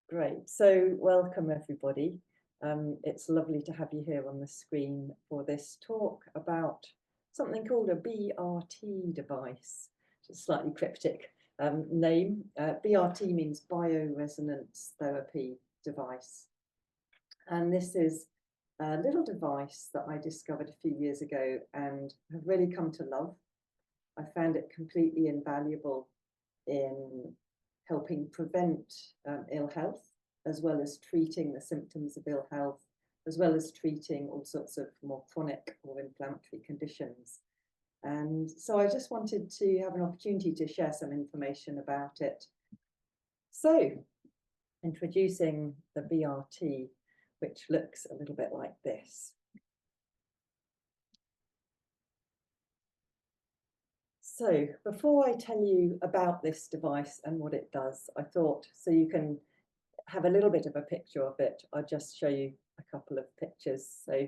Great. So welcome everybody. It's lovely to have you here on the screen for this talk about something called a BRT device. It's a slightly cryptic name. BRT means Bioresonance Therapy Device. And this is a little device that I discovered a few years ago and have really come to love. I found it completely invaluable in helping prevent ill health, as well as treating the symptoms of ill health, as well as treating all sorts of more chronic or inflammatory conditions. And so I just wanted to have an opportunity to share some information about it. So, introducing the BRT, which looks a little bit like this. So before I tell you about this device and what it does, I thought, so you can have a little bit of a picture of it, I'll just show you a couple of pictures. So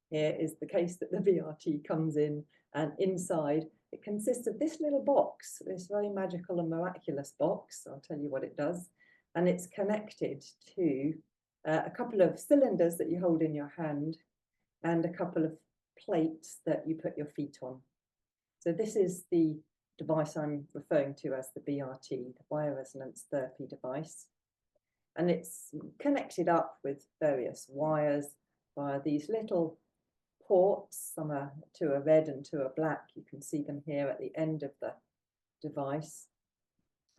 here is the case that the BRT comes in, and inside it consists of this little box, this very magical and miraculous box. I'll tell you what it does. And it's connected to a couple of cylinders that you hold in your hand and a couple of plates that you put your feet on. So this is the device I'm referring to as the BRT, the Bioresonance Therapy device. And it's connected up with various wires via these little ports. Some are to a red and to a black. You can see them here at the end of the device.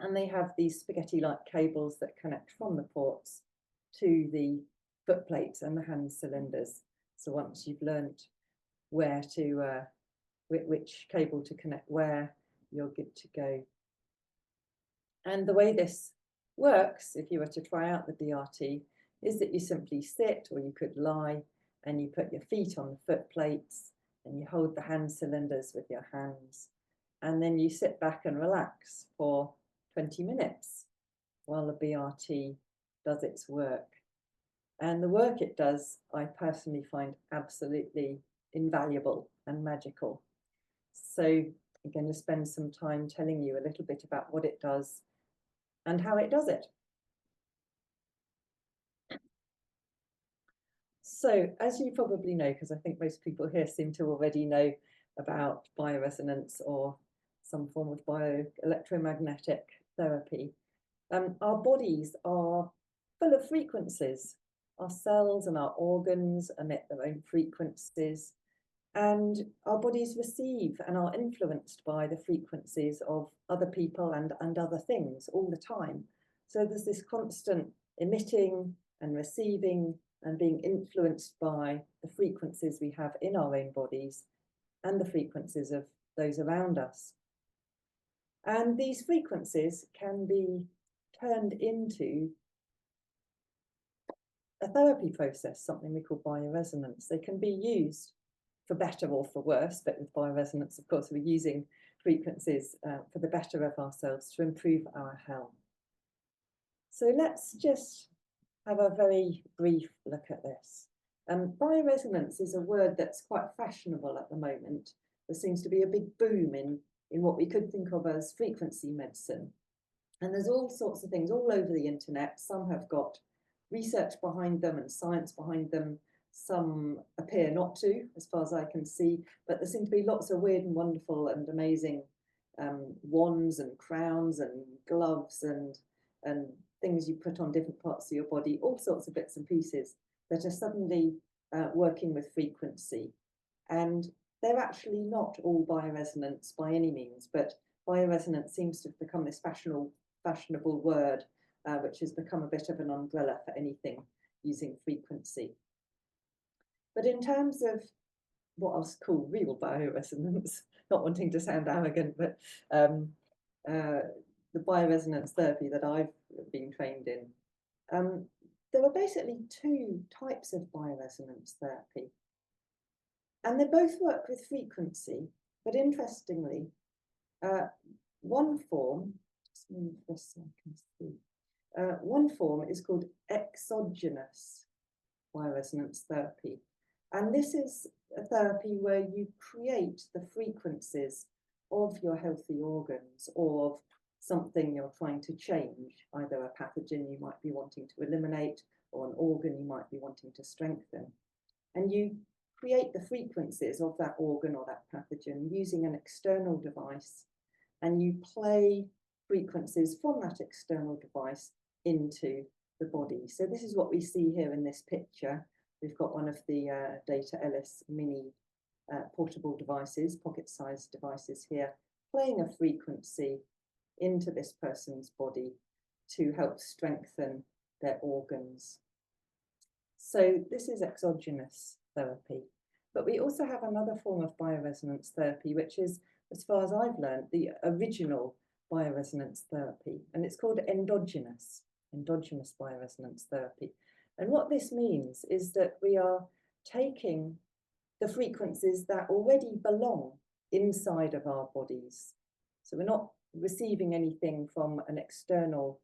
And they have these spaghetti-like cables that connect from the ports to the foot plates and the hand cylinders. So once you've learned where to which cable to connect where, you're good to go. And the way this works, if you were to try out the BRT, is that you simply sit, or you could lie, and you put your feet on the foot plates and you hold the hand cylinders with your hands. And then you sit back and relax for 20 minutes while the BRT does its work. And the work it does, I personally find absolutely invaluable and magical. So I'm going to spend some time telling you a little bit about what it does and how it does it. So as you probably know, because I think most people here seem to already know about bioresonance or some form of bioelectromagnetic therapy, our bodies are full of frequencies. Our cells and our organs emit their own frequencies. And our bodies receive and are influenced by the frequencies of other people and other things all the time. So there's this constant emitting and receiving and being influenced by the frequencies we have in our own bodies and the frequencies of those around us. And these frequencies can be turned into a therapy process, something we call bioresonance. They can be used for better or for worse, but with bioresonance, of course, we're using frequencies for the better of ourselves to improve our health. So let's just have a very brief look at this. Bioresonance is a word that's quite fashionable at the moment. There seems to be a big boom in what we could think of as frequency medicine. And there's all sorts of things all over the internet. Some have got research behind them and science behind them. Some appear not to, as far as I can see, but there seem to be lots of weird and wonderful and amazing wands and crowns and gloves and things you put on different parts of your body, all sorts of bits and pieces that are suddenly working with frequency. And they're actually not all bioresonance by any means, but bioresonance seems to have become this fashionable word, which has become a bit of an umbrella for anything using frequency. But in terms of what I'll call real bioresonance, not wanting to sound arrogant, but the bioresonance therapy that I've been trained in, there are basically two types of bioresonance therapy. And they both work with frequency, but interestingly, one form, just move this so I can see, one form is called exogenous bioresonance therapy. And this is a therapy where you create the frequencies of your healthy organs or of something you're trying to change, either a pathogen you might be wanting to eliminate or an organ you might be wanting to strengthen. And you create the frequencies of that organ or that pathogen using an external device, and you play frequencies from that external device into the body. So this is what we see here in this picture. We've got one of the Deta Elis mini portable devices, pocket-sized devices here, playing a frequency into this person's body to help strengthen their organs. So this is exogenous therapy. But we also have another form of bioresonance therapy, which is, as far as I've learned, the original bioresonance therapy, and it's called endogenous bioresonance therapy. And what this means is that we are taking the frequencies that already belong inside of our bodies. So we're not receiving anything from an external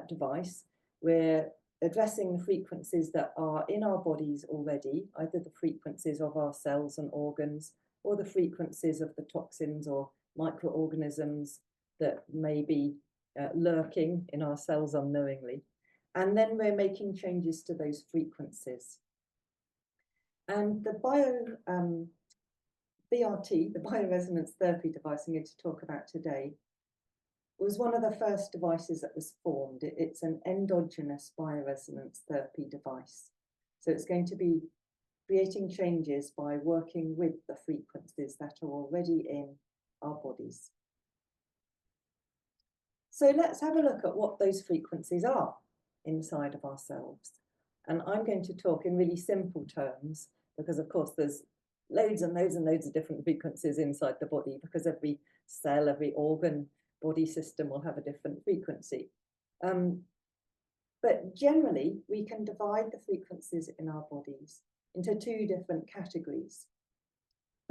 device. We're addressing the frequencies that are in our bodies already, either the frequencies of our cells and organs, or the frequencies of the toxins or microorganisms that may be lurking in our cells unknowingly. And then we're making changes to those frequencies. And the BRT, the bioresonance therapy device I'm going to talk about today, was one of the first devices that was formed. It's an endogenous bioresonance therapy device. So it's going to be creating changes by working with the frequencies that are already in our bodies. So let's have a look at what those frequencies are inside of ourselves. And I'm going to talk in really simple terms, because of course there's loads and loads and loads of different frequencies inside the body, because every cell, every organ, body system will have a different frequency. But generally, we can divide the frequencies in our bodies into two different categories.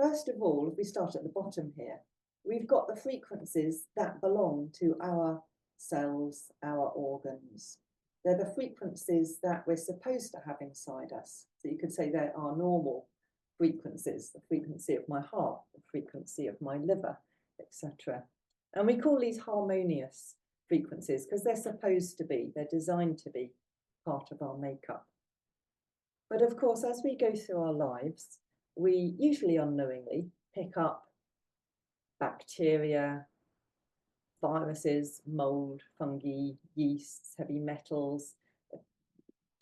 First of all, if we start at the bottom here, we've got the frequencies that belong to our cells, our organs. They're the frequencies that we're supposed to have inside us. So you could say they're our normal frequencies, the frequency of my heart, the frequency of my liver, etc. And we call these harmonious frequencies because they're supposed to be, they're designed to be part of our makeup. But of course, as we go through our lives, we usually unknowingly pick up bacteria, viruses, mold, fungi, yeasts, heavy metals,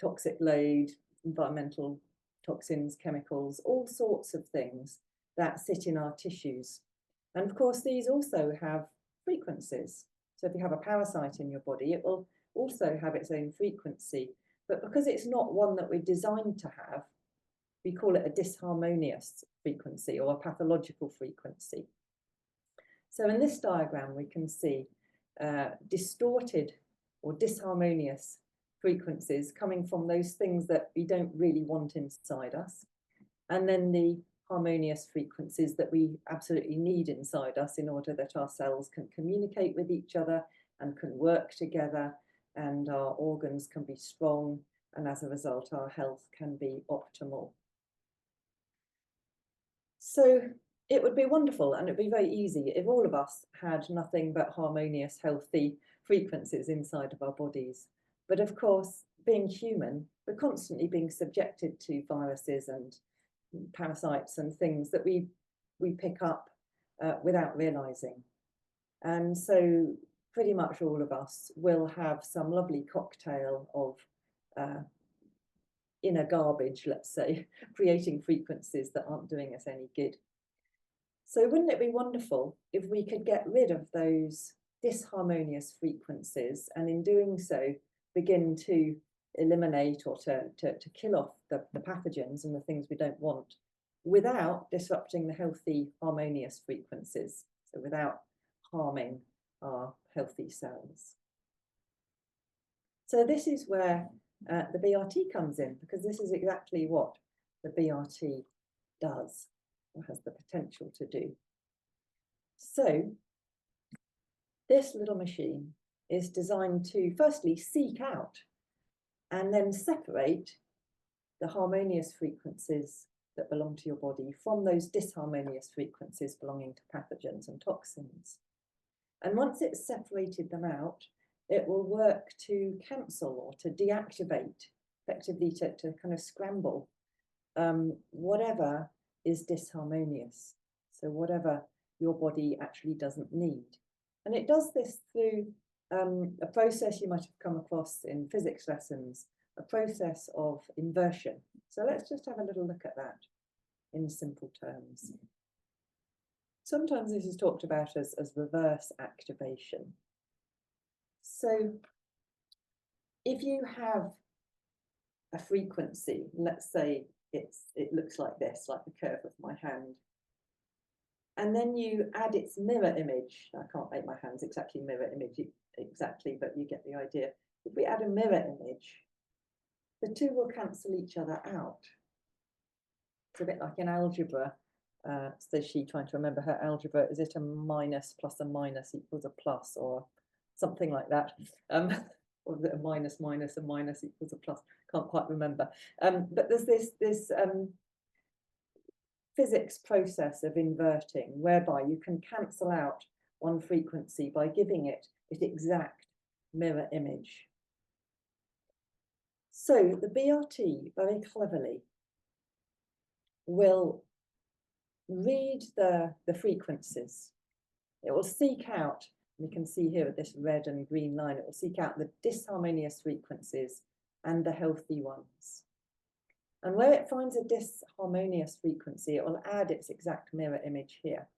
toxic load, environmental toxins, chemicals, all sorts of things that sit in our tissues. And of course, these also have frequencies. So if you have a parasite in your body, it will also have its own frequency. But because it's not one that we're designed to have, we call it a disharmonious frequency or a pathological frequency. So in this diagram, we can see distorted or disharmonious frequencies coming from those things that we don't really want inside us. And then the harmonious frequencies that we absolutely need inside us in order that our cells can communicate with each other and can work together, and our organs can be strong, and as a result, our health can be optimal. So it would be wonderful and it'd be very easy if all of us had nothing but harmonious, healthy frequencies inside of our bodies. But of course, being human, we're constantly being subjected to viruses and parasites and things that we pick up without realizing. And so pretty much all of us will have some lovely cocktail of inner garbage, let's say, creating frequencies that aren't doing us any good. So wouldn't it be wonderful if we could get rid of those disharmonious frequencies, and in doing so, begin to eliminate or to kill off the pathogens and the things we don't want without disrupting the healthy, harmonious frequencies, so without harming our healthy cells. So this is where the BRT comes in, because this is exactly what the BRT does, or has the potential to do. So this little machine is designed to firstly seek out and then separate the harmonious frequencies that belong to your body from those disharmonious frequencies belonging to pathogens and toxins. And once it's separated them out, it will work to cancel or to deactivate, effectively to kind of scramble whatever is disharmonious. So whatever your body actually doesn't need. And it does this through a process you might have come across in physics lessons, a process of inversion. So let's just have a little look at that in simple terms. Sometimes this is talked about as reverse activation. So if you have a frequency, let's say it looks like this, like the curve of my hand, and then you add its mirror image. I can't make my hands exactly mirror image exactly, but you get the idea. If we add a mirror image, the two will cancel each other out. It's a bit like in algebra. Says she, trying to remember her algebra. Is it a minus plus a minus equals a plus, or something like that? Or is it a minus minus a minus equals a plus? Can't quite remember. But there's this physics process of inverting, whereby you can cancel out one frequency by giving it its exact mirror image. So the BRT very cleverly will read the frequencies. It will seek out, we can see here with this red and green line, it will seek out the disharmonious frequencies and the healthy ones. And where it finds a disharmonious frequency, it will add its exact mirror image here.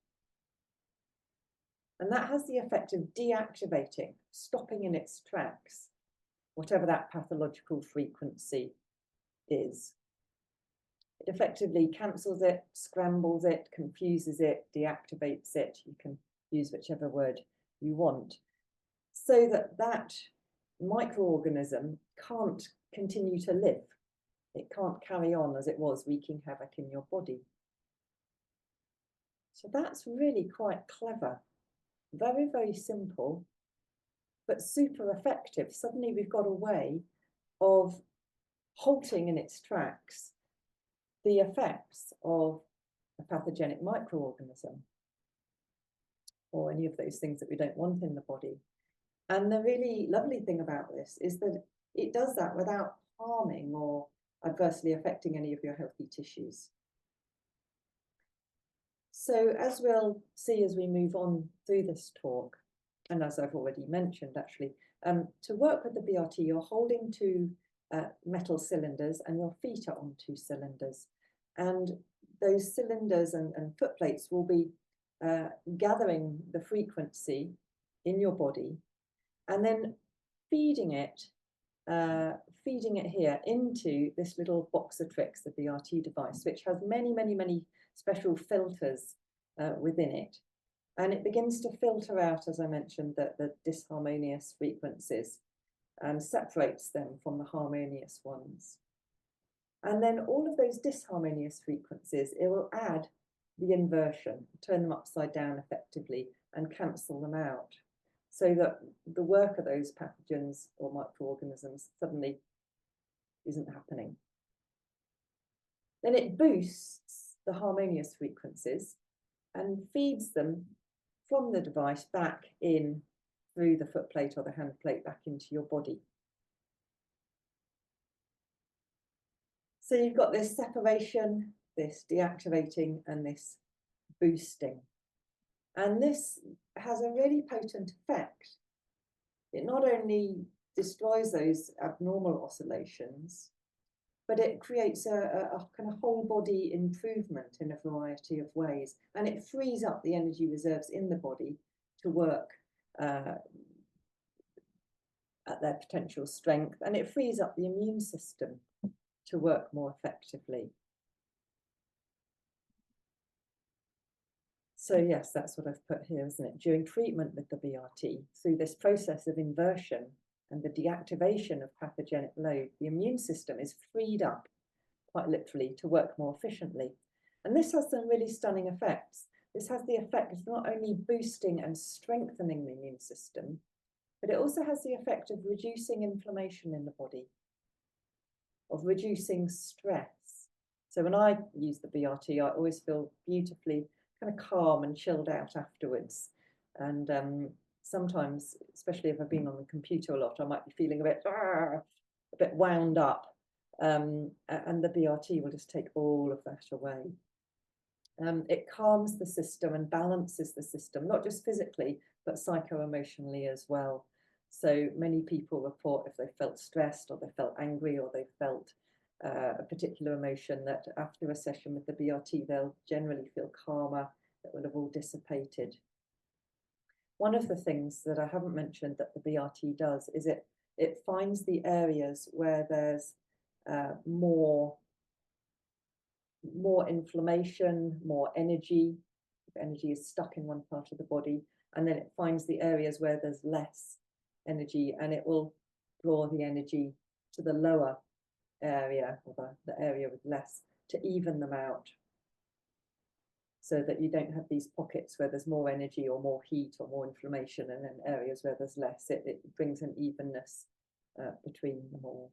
And that has the effect of deactivating, stopping in its tracks, whatever that pathological frequency is. It effectively cancels it, scrambles it, confuses it, deactivates it. You can use whichever word you want, so that that microorganism can't continue to live. It can't carry on as it was, wreaking havoc in your body. So that's really quite clever. Very, very simple, but super effective. Suddenly we've got a way of halting in its tracks the effects of a pathogenic microorganism or any of those things that we don't want in the body. And the really lovely thing about this is that it does that without harming or adversely affecting any of your healthy tissues. So as we'll see as we move on through this talk, and as I've already mentioned actually, to work with the BRT, you're holding two metal cylinders and your feet are on two cylinders. And those cylinders and foot plates will be gathering the frequency in your body and then feeding it here into this little box of tricks, the BRT device, which has many, many, many special filters within it. And it begins to filter out, as I mentioned, the disharmonious frequencies and separates them from the harmonious ones. And then all of those disharmonious frequencies, it will add the inversion, turn them upside down effectively and cancel them out, so that the work of those pathogens or microorganisms suddenly isn't happening. Then it boosts the harmonious frequencies and feeds them from the device back in through the foot plate or the hand plate back into your body. So you've got this separation, this deactivating, and this boosting. And this has a really potent effect. It not only destroys those abnormal oscillations, but it creates a kind of whole body improvement in a variety of ways. And it frees up the energy reserves in the body to work at their potential strength. And it frees up the immune system to work more effectively. So yes, that's what I've put here, isn't it? During treatment with the BRT, through this process of inversion and the deactivation of pathogenic load, the immune system is freed up, quite literally, to work more efficiently. And this has some really stunning effects. This has the effect of not only boosting and strengthening the immune system, but it also has the effect of reducing inflammation in the body, of reducing stress. So when I use the BRT, I always feel beautifully kind of calm and chilled out afterwards. And sometimes, especially if I've been on the computer a lot, I might be feeling a bit wound up, and the BRT will just take all of that away. It calms the system and balances the system, not just physically, but psycho-emotionally as well. So many people report if they felt stressed or they felt angry or they felt a particular emotion, that after a session with the BRT, they'll generally feel calmer, that will have all dissipated. One of the things that I haven't mentioned that the BRT does is it finds the areas where there's more inflammation, more energy. If energy is stuck in one part of the body, and then it finds the areas where there's less energy, and it will draw the energy to the lower area, or the area with less, to even them out, so that you don't have these pockets where there's more energy or more heat or more inflammation, and then areas where there's less. It brings an evenness between them all.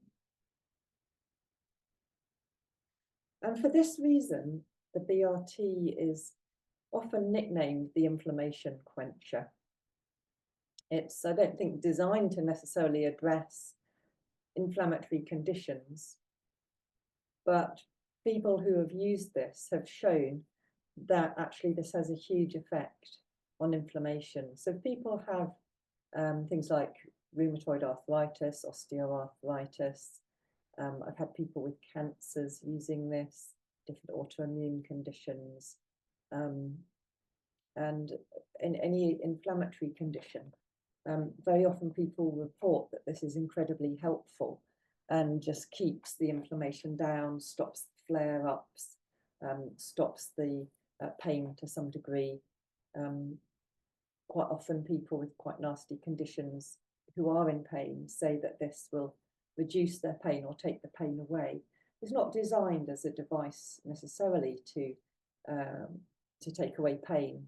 And for this reason, the BRT is often nicknamed the inflammation quencher. It's, I don't think, designed to necessarily address inflammatory conditions, but people who have used this have shown that actually this has a huge effect on inflammation. So people have things like rheumatoid arthritis, osteoarthritis. I've had people with cancers using this, different autoimmune conditions, and in any inflammatory condition. Very often people report that this is incredibly helpful and just keeps the inflammation down, stops flare-ups, stops the pain to some degree. Quite often people with quite nasty conditions who are in pain say that this will reduce their pain or take the pain away. It's not designed as a device necessarily to take away pain,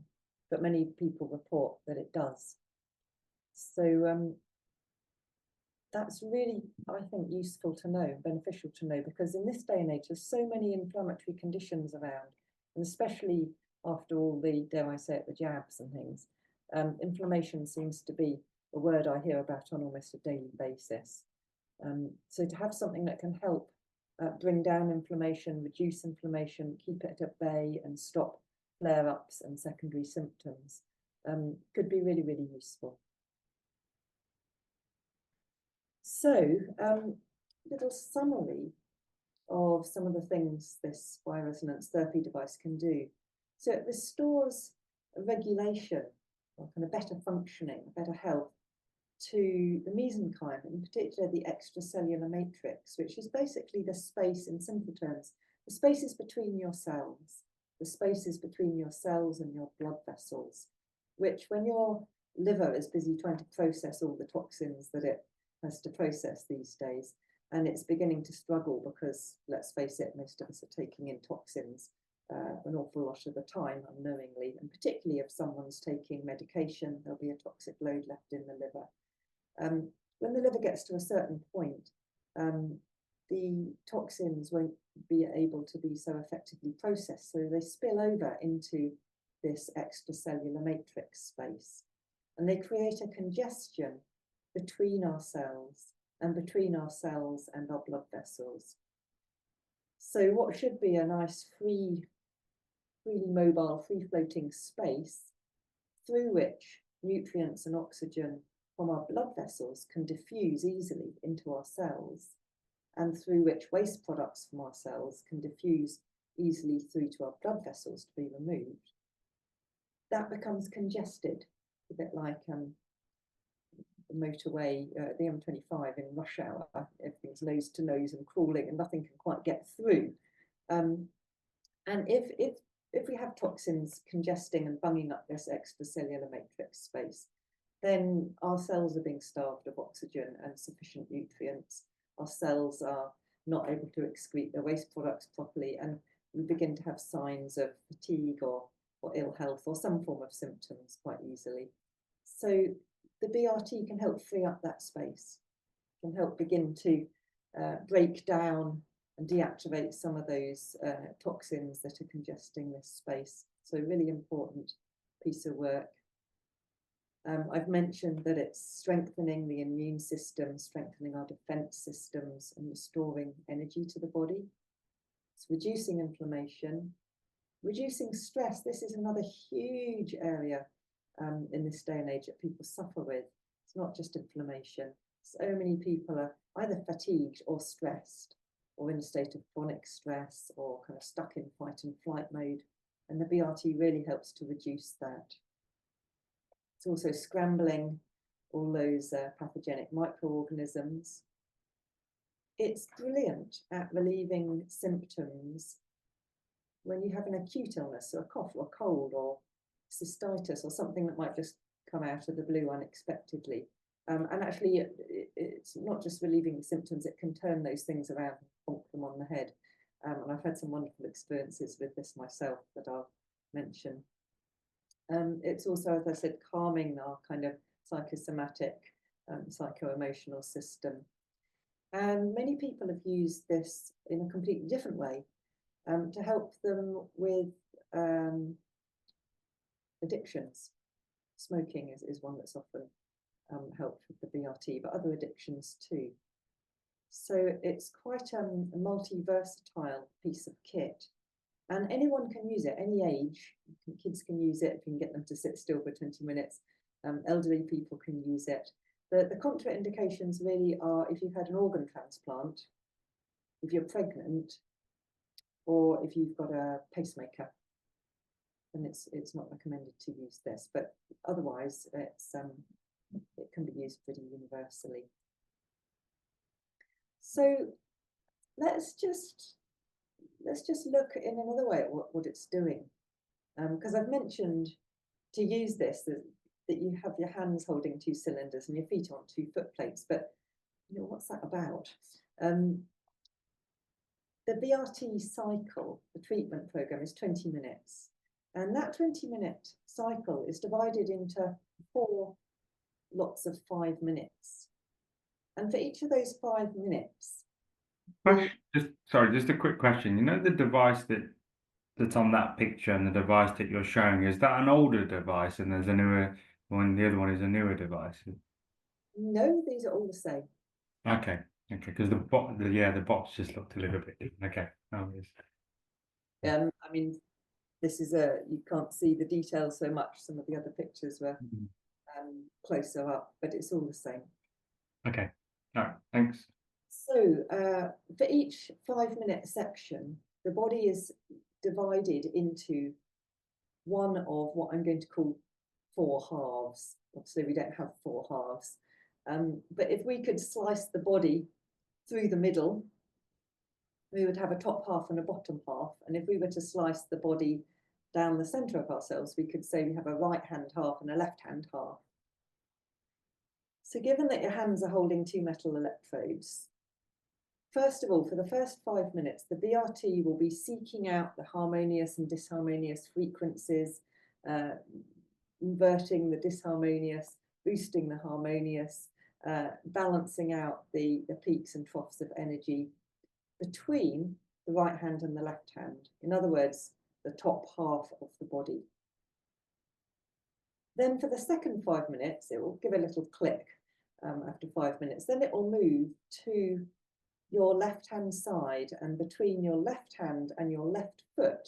but many people report that it does. So that's really, I think, useful to know, beneficial to know, because in this day and age, there's so many inflammatory conditions around, and especially after all the, dare I say it, the jabs and things, inflammation seems to be a word I hear about on almost a daily basis. So to have something that can help bring down inflammation, reduce inflammation, keep it at bay, and stop flare-ups and secondary symptoms could be really, really useful. So, little summary of some of the things this bioresonance therapy device can do. So it restores regulation, or kind of better functioning, better health, to the mesenchyme, in particular the extracellular matrix, which is basically the space, in simple terms, the spaces between your cells, the spaces between your cells and your blood vessels, which when your liver is busy trying to process all the toxins that it has to process these days, and it's beginning to struggle because, let's face it, most of us are taking in toxins an awful lot of the time unknowingly, and particularly if someone's taking medication, there'll be a toxic load left in the liver. When the liver gets to a certain point, the toxins won't be able to be so effectively processed, so they spill over into this extracellular matrix space, and they create a congestion between our cells and between our cells and our blood vessels. So what should be a nice freely mobile, free-floating space through which nutrients and oxygen from our blood vessels can diffuse easily into our cells, and through which waste products from our cells can diffuse easily through to our blood vessels to be removed, that becomes congested, a bit like the motorway, the M25 in rush hour. Everything's nose to nose and crawling, and nothing can quite get through. And if we have toxins congesting and bunging up this extracellular matrix space, then our cells are being starved of oxygen and sufficient nutrients. Our cells are not able to excrete their waste products properly, and we begin to have signs of fatigue or ill health or some form of symptoms quite easily. So the BRT can help free up that space, can help begin to break down and deactivate some of those toxins that are congesting this space. So really important piece of work. I've mentioned that it's strengthening the immune system, strengthening our defense systems, and restoring energy to the body. It's reducing inflammation, reducing stress. This is another huge area in this day and age that people suffer with. It's not just inflammation. So many people are either fatigued or stressed, or in a state of chronic stress, or kind of stuck in fight and flight mode. And the BRT really helps to reduce that. It's also scrambling all those pathogenic microorganisms. It's brilliant at relieving symptoms when you have an acute illness, so a cough or a cold or cystitis or something that might just come out of the blue unexpectedly. And actually, it's not just relieving the symptoms, it can turn those things around and bonk them on the head. And I've had some wonderful experiences with this myself that I'll mention. It's also, as I said, calming our kind of psychosomatic, psycho-emotional system. And many people have used this in a completely different way to help them with addictions. Smoking is one that's often helped with the BRT, but other addictions too. So it's quite a multi-versatile piece of kit. And anyone can use it, any age. Kids can use it if you can get them to sit still for 20 minutes. Elderly people can use it. The contraindications really are if you've had an organ transplant, if you're pregnant, or if you've got a pacemaker, then it's not recommended to use this. But otherwise, it can be used pretty universally. So let's just look in another way at what it's doing, because I've mentioned to use this that you have your hands holding 2 cylinders and your feet on 2 foot plates, but you know, what's that about? The BRT cycle, the treatment program, is 20 minutes, and that 20-minute cycle is divided into 4 lots of 5 minutes, and for each of those 5 minutes. Just a quick question. You know the device that's on that picture and the device that you're showing, is that an older device and there's a newer one, the other one is a newer device? No, these are all the same. Okay, because the box just looked a little bit different. Okay. I mean, this is you can't see the details so much. Some of the other pictures were closer up, but it's all the same. Okay. All right. Thanks. So for each 5-minute section, the body is divided into one of what I'm going to call 4 halves. Obviously, we don't have 4 halves. But if we could slice the body through the middle, we would have a top half and a bottom half. And if we were to slice the body down the center of ourselves, we could say we have a right-hand half and a left-hand half. So given that your hands are holding 2 metal electrodes, first of all, for the first 5 minutes, the BRT will be seeking out the harmonious and disharmonious frequencies, inverting the disharmonious, boosting the harmonious, balancing out the peaks and troughs of energy between the right hand and the left hand. In other words, the top half of the body. Then for the second 5 minutes, it will give a little click after 5 minutes. Then it will move to your left-hand side, and between your left hand and your left foot,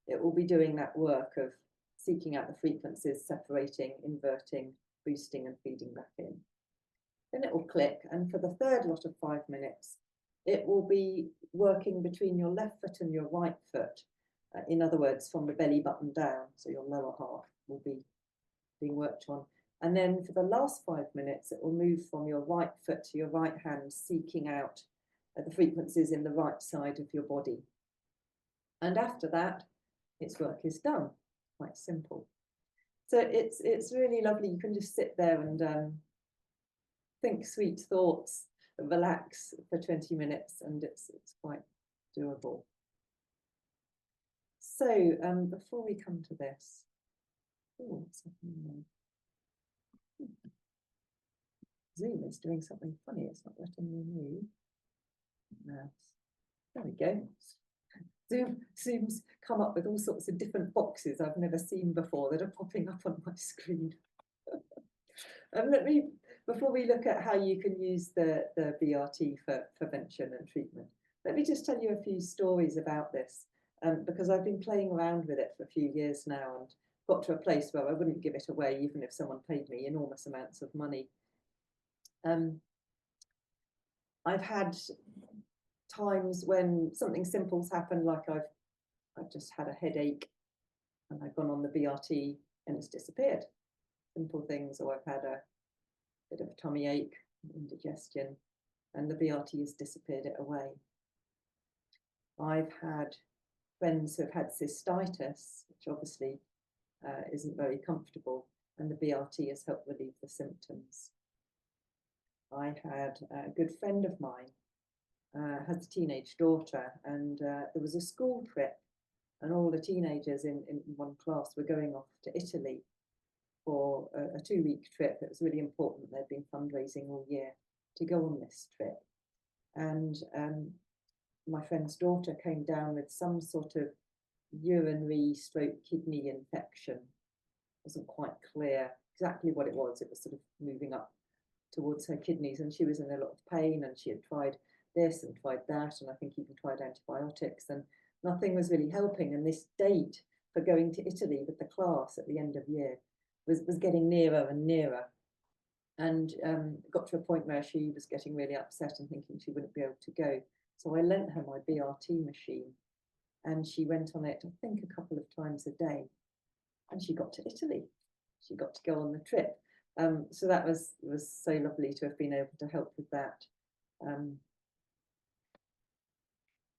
it will be doing that work of seeking out the frequencies, separating, inverting, boosting, and feeding back in. Then it will click, and for the third lot of 5 minutes, it will be working between your left foot and your right foot. In other words, from the belly button down, so your lower half will be being worked on. And then for the last 5 minutes, it will move from your right foot to your right hand, seeking out the frequencies in the right side of your body. And after that, its work is done. Quite simple. So it's really lovely. You can just sit there and think sweet thoughts, relax for 20 minutes, and it's quite doable. So before we come to this, what's happening there? Zoom is doing something funny. It's not letting me move. No. There we go. Zoom's come up with all sorts of different boxes I've never seen before that are popping up on my screen. Before we look at how you can use the BRT for prevention and treatment, let me just tell you a few stories about this, because I've been playing around with it for a few years now and got to a place where I wouldn't give it away even if someone paid me enormous amounts of money. I've had times when something simple's happened, like I've just had a headache and I've gone on the BRT and it's disappeared. Simple things, or I've had a bit of a tummy ache, indigestion, and the BRT has disappeared it away. I've had friends who've had cystitis, which obviously isn't very comfortable, and the BRT has helped relieve the symptoms. I had a good friend of mine, has a teenage daughter, and there was a school trip, and all the teenagers in one class were going off to Italy for a 2-week trip. It was really important. They'd been fundraising all year to go on this trip. And my friend's daughter came down with some sort of urinary stroke kidney infection. It wasn't quite clear exactly what it was. It was sort of moving up towards her kidneys, and she was in a lot of pain, and she had tried this and tried that, and I think even tried antibiotics, and nothing was really helping. And this date for going to Italy with the class at the end of year was getting nearer and nearer, and got to a point where she was getting really upset and thinking she wouldn't be able to go. So I lent her my BRT machine, and she went on it, I think, a couple of times a day, and she got to Italy. She got to go on the trip. So that was so lovely to have been able to help with that.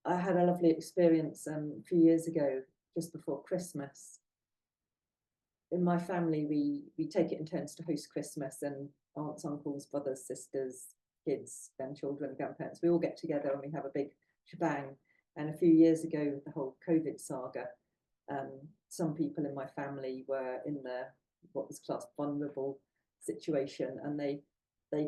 I had a lovely experience a few years ago, just before Christmas. In my family, we take it in turns to host Christmas, and aunts, uncles, brothers, sisters, kids, grandchildren, grandparents, we all get together and we have a big shebang. And a few years ago, with the whole COVID saga, some people in my family were in what was classed vulnerable situation, and they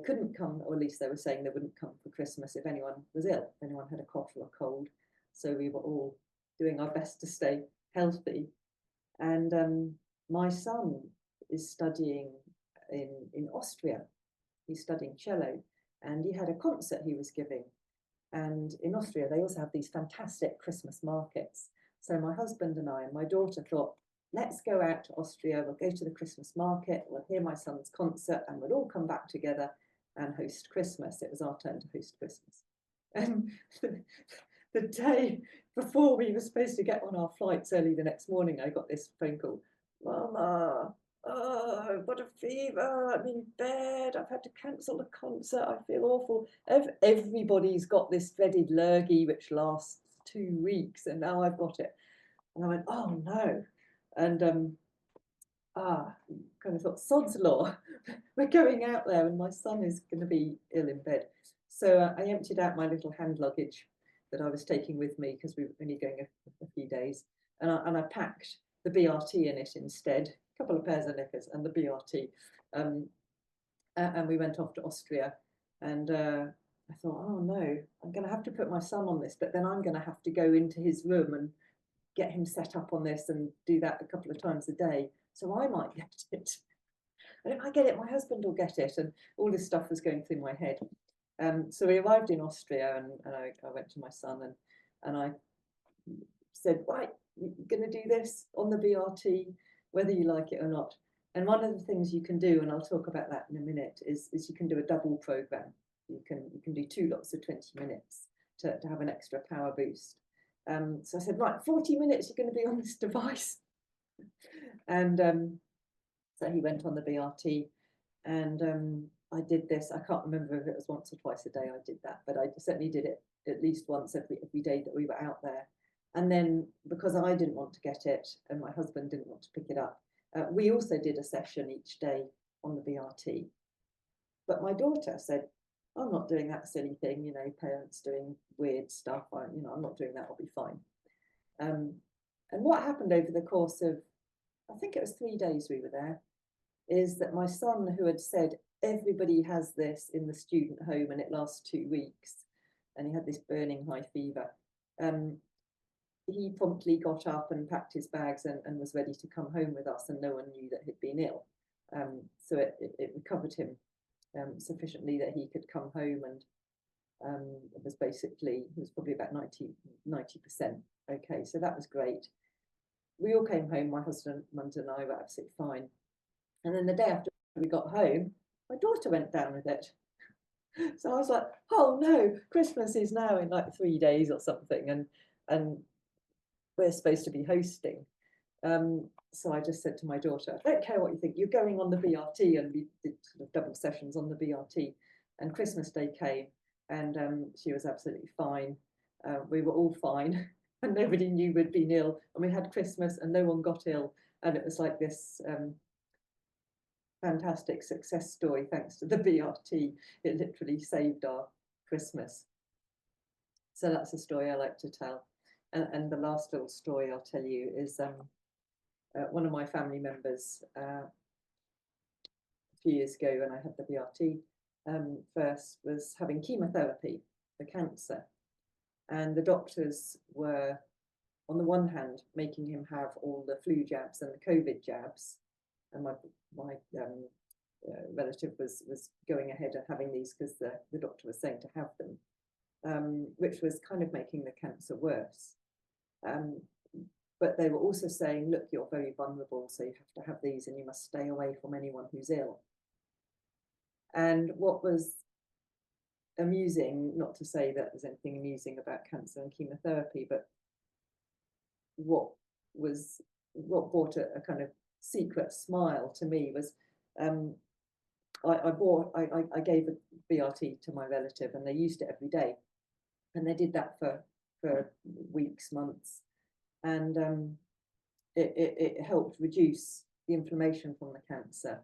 couldn't come, or at least they were saying they wouldn't come for Christmas if anyone was ill, if anyone had a cough or a cold. So we were all doing our best to stay healthy. And my son is studying in Austria. He's studying cello, and he had a concert he was giving. And in Austria, they also have these fantastic Christmas markets. So my husband and I and my daughter thought, let's go out to Austria, we'll go to the Christmas market, we'll hear my son's concert, and we'll all come back together and host Christmas. It was our turn to host Christmas. And the day before we were supposed to get on our flights early the next morning, I got this phone call. Mama, oh, I've got a fever, I'm in bed, I've had to cancel the concert, I feel awful. Everybody's got this dreaded lurgy which lasts 2 weeks, and now I've got it. And I went, oh no. And kind of thought, sod's law, we're going out there and my son is going to be ill in bed. So I emptied out my little hand luggage that I was taking with me, because we were only going a few days, and I packed the BRT in it instead, a couple of pairs of knickers and the BRT, and we went off to Austria. And I thought, oh no, I'm going to have to put my son on this, but then I'm going to have to go into his room and get him set up on this and do that a couple of times a day. So I might get it. And if I get it, my husband will get it. And all this stuff was going through my head. So we arrived in Austria, and I went to my son and I said, right, you're going to do this on the BRT, whether you like it or not. And one of the things you can do, and I'll talk about that in a minute, is you can do a double program. You can do 2 lots of 20 minutes to have an extra power boost. So I said, right, 40 minutes you're going to be on this device. And so he went on the BRT, and I did this. I can't remember if it was once or twice a day I did that, but I certainly did it at least once every day that we were out there. And then, because I didn't want to get it and my husband didn't want to pick it up, we also did a session each day on the BRT. But my daughter said, I'm not doing that silly thing, you know, parents doing weird stuff. I'm not doing that, I'll be fine. And what happened over the course of, I think it was 3 days we were there, is that my son, who had said everybody has this in the student home and it lasts 2 weeks, and he had this burning high fever, he promptly got up and packed his bags and was ready to come home with us, and no one knew that he'd been ill. So it recovered him sufficiently that he could come home, and it was probably about 90% okay. So that was great. We all came home, my husband and I were absolutely fine. And then the day after we got home, my daughter went down with it. So I was like, oh no, Christmas is now in like 3 days or something, and we're supposed to be hosting. So I just said to my daughter, I don't care what you think, you're going on the BRT, and we did sort of double sessions on the BRT. And Christmas Day came, and she was absolutely fine. We were all fine, and nobody knew we'd been ill. And we had Christmas, and no one got ill. And it was like this fantastic success story thanks to the BRT. It literally saved our Christmas. So that's a story I like to tell. And the last little story I'll tell you is one of my family members a few years ago, when I had the BRT first, was having chemotherapy for cancer. And the doctors were, on the one hand, making him have all the flu jabs and the COVID jabs. And my relative was going ahead and having these because the doctor was saying to have them, which was kind of making the cancer worse. But they were also saying, look, you're very vulnerable, so you have to have these, and you must stay away from anyone who's ill. And what was amusing, not to say that there's anything amusing about cancer and chemotherapy, but what brought a kind of secret smile to me was I gave a BRT to my relative, and they used it every day, and they did that for weeks, months, and it helped reduce the inflammation from the cancer.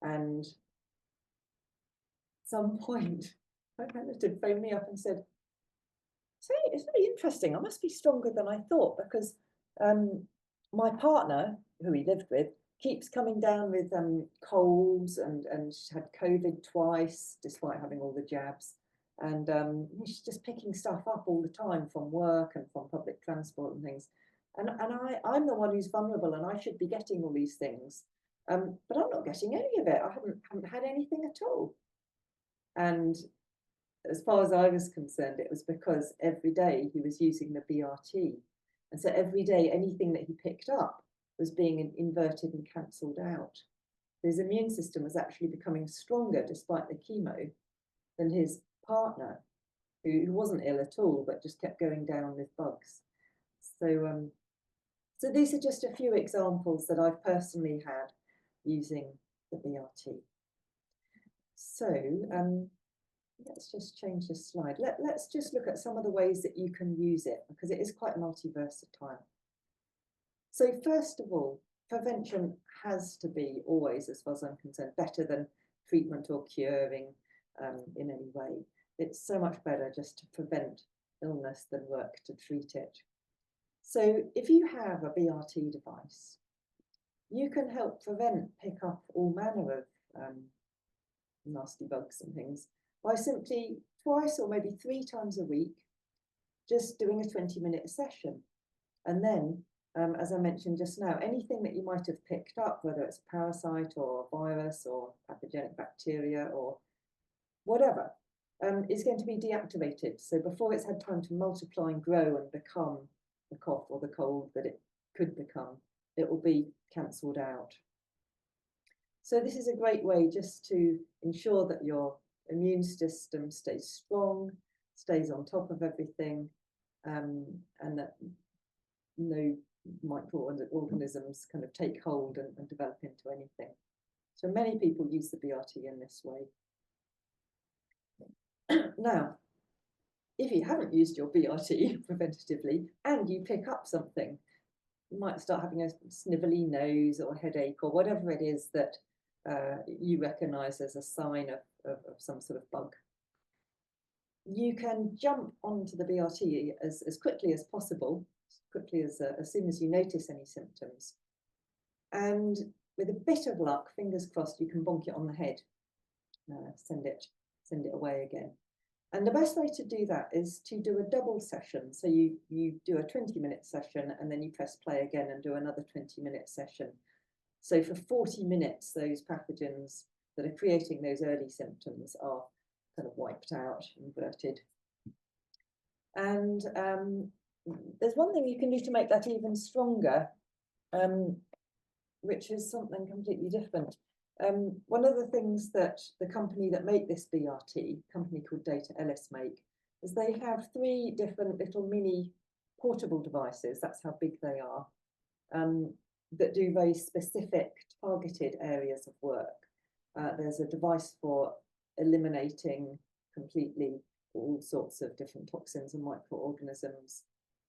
And at some point, my relative phoned me up and said, it's very interesting, I must be stronger than I thought, because my partner, who he lived with, keeps coming down with colds, and she's had COVID twice, despite having all the jabs. And she's just picking stuff up all the time from work and from public transport and things. And I'm the one who's vulnerable, and I should be getting all these things. But I'm not getting any of it. I haven't had anything at all. And as far as I was concerned, it was because every day he was using the BRT. And so every day, anything that he picked up was being inverted and cancelled out. His immune system was actually becoming stronger, despite the chemo, than his partner, who wasn't ill at all, but just kept going down with bugs. So, so these are just a few examples that I've personally had using the BRT. So let's just change this slide. Let's just look at some of the ways that you can use it, because it is quite multi-versatile. So first of all, prevention has to be always, as far as I'm concerned, better than treatment or curing in any way. It's so much better just to prevent illness than work to treat it. So if you have a BRT device, you can help pick up all manner of nasty bugs and things by simply twice or maybe 3 times a week, just doing a 20-minute session. And then, as I mentioned just now, anything that you might have picked up, whether it's a parasite or a virus or pathogenic bacteria or whatever, is going to be deactivated. So before it's had time to multiply and grow and become the cough or the cold that it could become, it will be cancelled out. So this is a great way just to ensure that your immune system stays strong, stays on top of everything, and that no microorganisms kind of take hold and develop into anything. So many people use the BRT in this way. Now, if you haven't used your BRT preventatively and you pick up something, you might start having a snivelly nose or headache or whatever it is that you recognise as a sign of some sort of bug. You can jump onto the BRT as quickly as possible, as soon as you notice any symptoms. And with a bit of luck, fingers crossed, you can bonk it on the head, send it away again. And the best way to do that is to do a double session. So you do a 20-minute session, and then you press play again and do another 20-minute session. So for 40 minutes, those pathogens that are creating those early symptoms are kind of wiped out, inverted. And there's one thing you can do to make that even stronger, which is something completely different. One of the things that the company that make this BRT, a company called Deta Elis make, is they have 3 different little mini portable devices, that's how big they are, that do very specific targeted areas of work. There's a device for eliminating completely all sorts of different toxins and microorganisms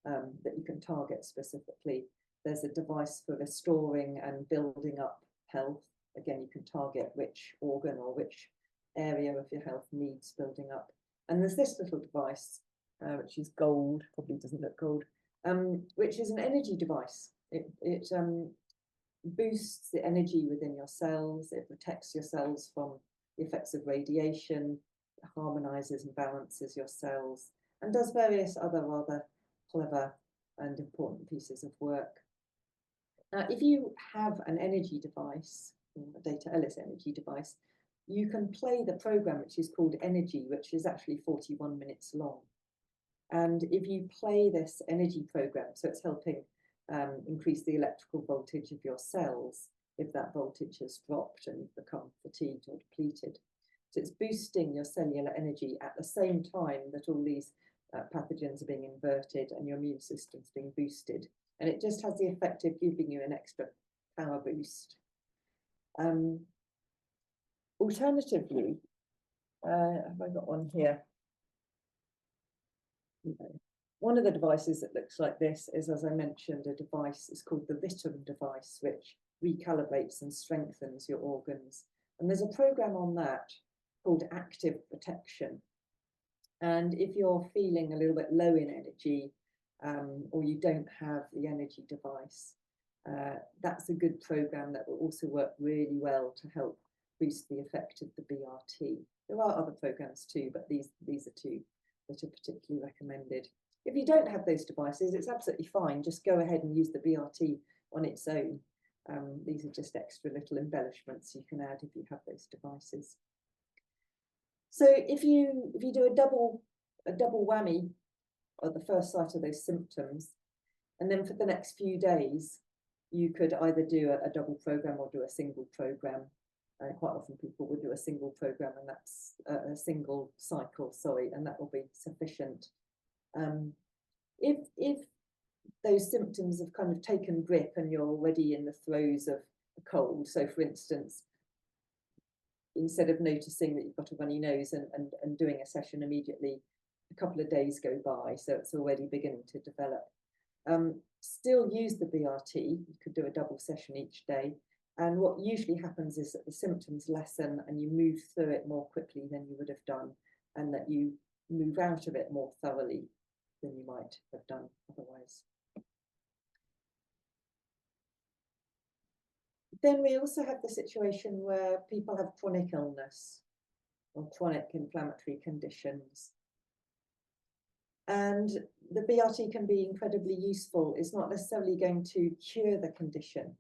that you can target specifically. There's a device for restoring and building up health. Again, you can target which organ or which area of your health needs building up. And there's this little device, which is gold, probably doesn't look gold, which is an energy device. It boosts the energy within your cells, it protects your cells from the effects of radiation, harmonizes and balances your cells, and does various other rather clever and important pieces of work. Now, if you have an energy device, a Deta Elis energy device, you can play the program, which is called Energy, which is actually 41 minutes long. And if you play this energy program, so it's helping increase the electrical voltage of your cells if that voltage has dropped and you've become fatigued or depleted. So it's boosting your cellular energy at the same time that all these pathogens are being inverted and your immune system's being boosted. And it just has the effect of giving you an extra power boost. Alternatively, have I got one here? No. One of the devices that looks like this is, as I mentioned, a device is called the Rhythm device, which recalibrates and strengthens your organs. And there's a program on that called Active Protection. And if you're feeling a little bit low in energy, or you don't have the energy device, that's a good program that will also work really well to help boost the effect of the BRT. There are other programs too, but these are 2 that are particularly recommended. If you don't have those devices, it's absolutely fine. Just go ahead and use the BRT on its own. These are just extra little embellishments you can add if you have those devices. So if you do a double whammy at the first sight of those symptoms, and then for the next few days, you could either do a double program or do a single program. Quite often people would do a single program, and that's a single cycle, sorry, and that will be sufficient. If those symptoms have kind of taken grip and you're already in the throes of a cold, so for instance, instead of noticing that you've got a runny nose and doing a session immediately, a couple of days go by, so it's already beginning to develop. Still use the BRT, you could do a double session each day, and what usually happens is that the symptoms lessen and you move through it more quickly than you would have done, and that you move out of it more thoroughly than you might have done otherwise. Then we also have the situation where people have chronic illness or chronic inflammatory conditions. And the BRT can be incredibly useful. It's not necessarily going to cure the condition,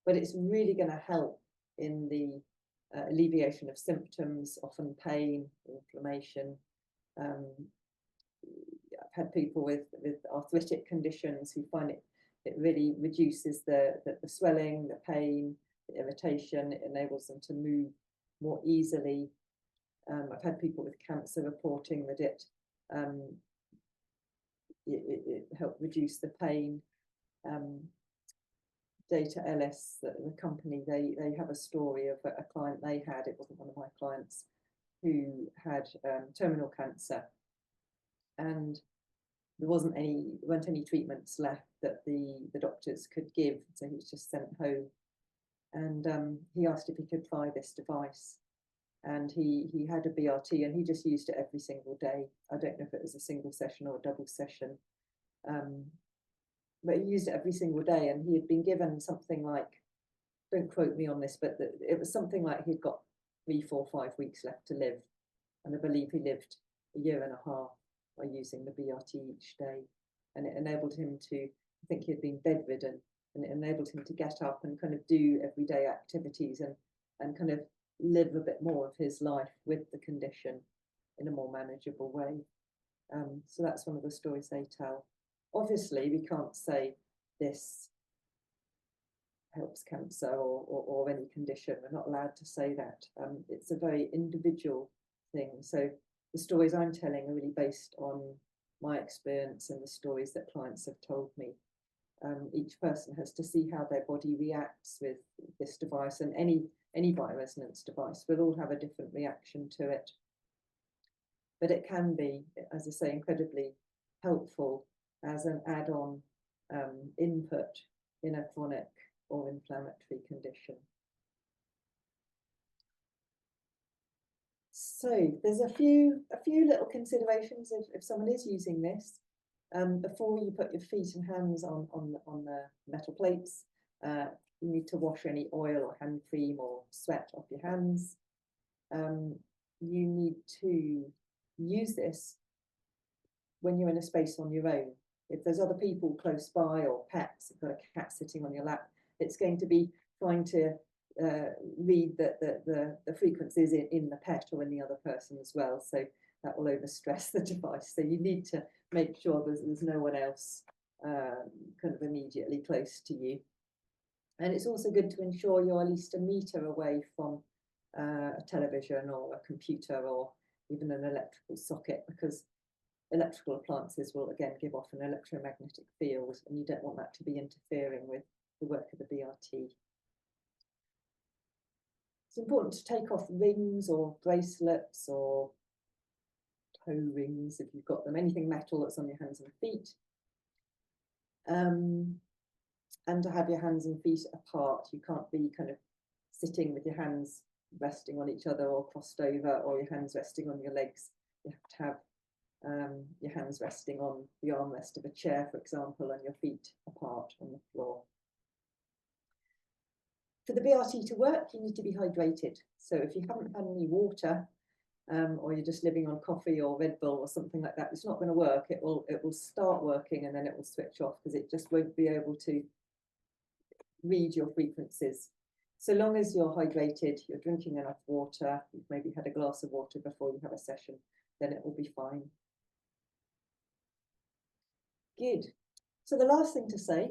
but it's really going to help in the alleviation of symptoms, often pain, inflammation. I've had people with arthritic conditions who find it really reduces the swelling, the pain, the irritation. It enables them to move more easily. I've had people with cancer reporting that it helped reduce the pain. Deta Elis, the company, they have a story of a client they had, it wasn't one of my clients, who had terminal cancer, and there weren't any treatments left that the doctors could give, so he was just sent home. And he asked if he could try this device, and he had a BRT and he just used it every single day. I don't know if it was a single session or a double session, but he used it every single day, and he had been given something like, don't quote me on this, but it was something like he'd got 3, 4, 5 weeks left to live, and I believe he lived a year and a half by using the BRT each day, and it enabled him to, I think he had been bedridden and it enabled him to get up and kind of do everyday activities and kind of live a bit more of his life with the condition in a more manageable way. So that's one of the stories they tell. Obviously, we can't say this helps cancer or any condition. We're not allowed to say that. It's a very individual thing. So the stories I'm telling are really based on my experience and the stories that clients have told me. Each person has to see how their body reacts with this device, and any bioresonance device will all have a different reaction to it. But it can be, as I say, incredibly helpful as an add-on input in a chronic or inflammatory condition. So there's a few little considerations if someone is using this. Before you put your feet and hands on the metal plates, you need to wash any oil or hand cream or sweat off your hands. You need to use this when you're in a space on your own. If there's other people close by or pets, you've got a cat sitting on your lap, it's going to be trying to read the frequencies in the pet or in the other person as well. So that will overstress the device. So you need to make sure there's no one else kind of immediately close to you. And it's also good to ensure you're at least 1 meter away from a television or a computer or even an electrical socket, because electrical appliances will again give off an electromagnetic field, and you don't want that to be interfering with the work of the BRT. It's important to take off rings or bracelets or toe rings if you've got them, anything metal that's on your hands and feet. And to have your hands and feet apart. You can't be kind of sitting with your hands resting on each other or crossed over, or your hands resting on your legs. You have to have your hands resting on the armrest of a chair, for example, and your feet apart on the floor. For the BRT to work, you need to be hydrated. So if you haven't had any water, or you're just living on coffee or Red Bull or something like that, it's not going to work. It will start working and then it will switch off because it just won't be able to read your frequencies. So long as you're hydrated, you're drinking enough water, you've maybe had a glass of water before you have a session, then it will be fine. Good. So the last thing to say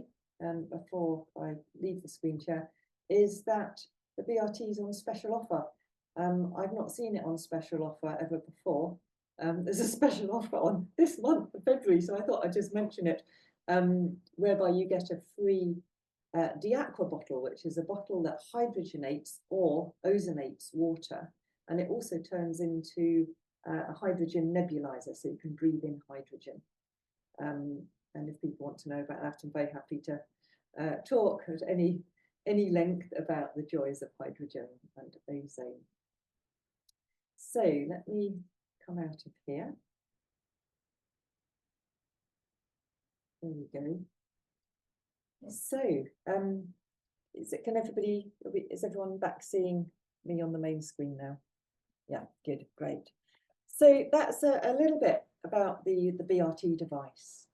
before I leave the screen share is that the BRT is on special offer. I've not seen it on special offer ever before. There's a special offer on this month of February, so I thought I'd just mention it, whereby you get a free Deaqua bottle, which is a bottle that hydrogenates or ozonates water, and it also turns into a hydrogen nebulizer, so you can breathe in hydrogen. And if people want to know about that, I'm very happy to talk at any length about the joys of hydrogen and ozone. So let me come out of here. There we go. So, is everyone back seeing me on the main screen now? Yeah, good, great. So that's a little bit about the BRT device.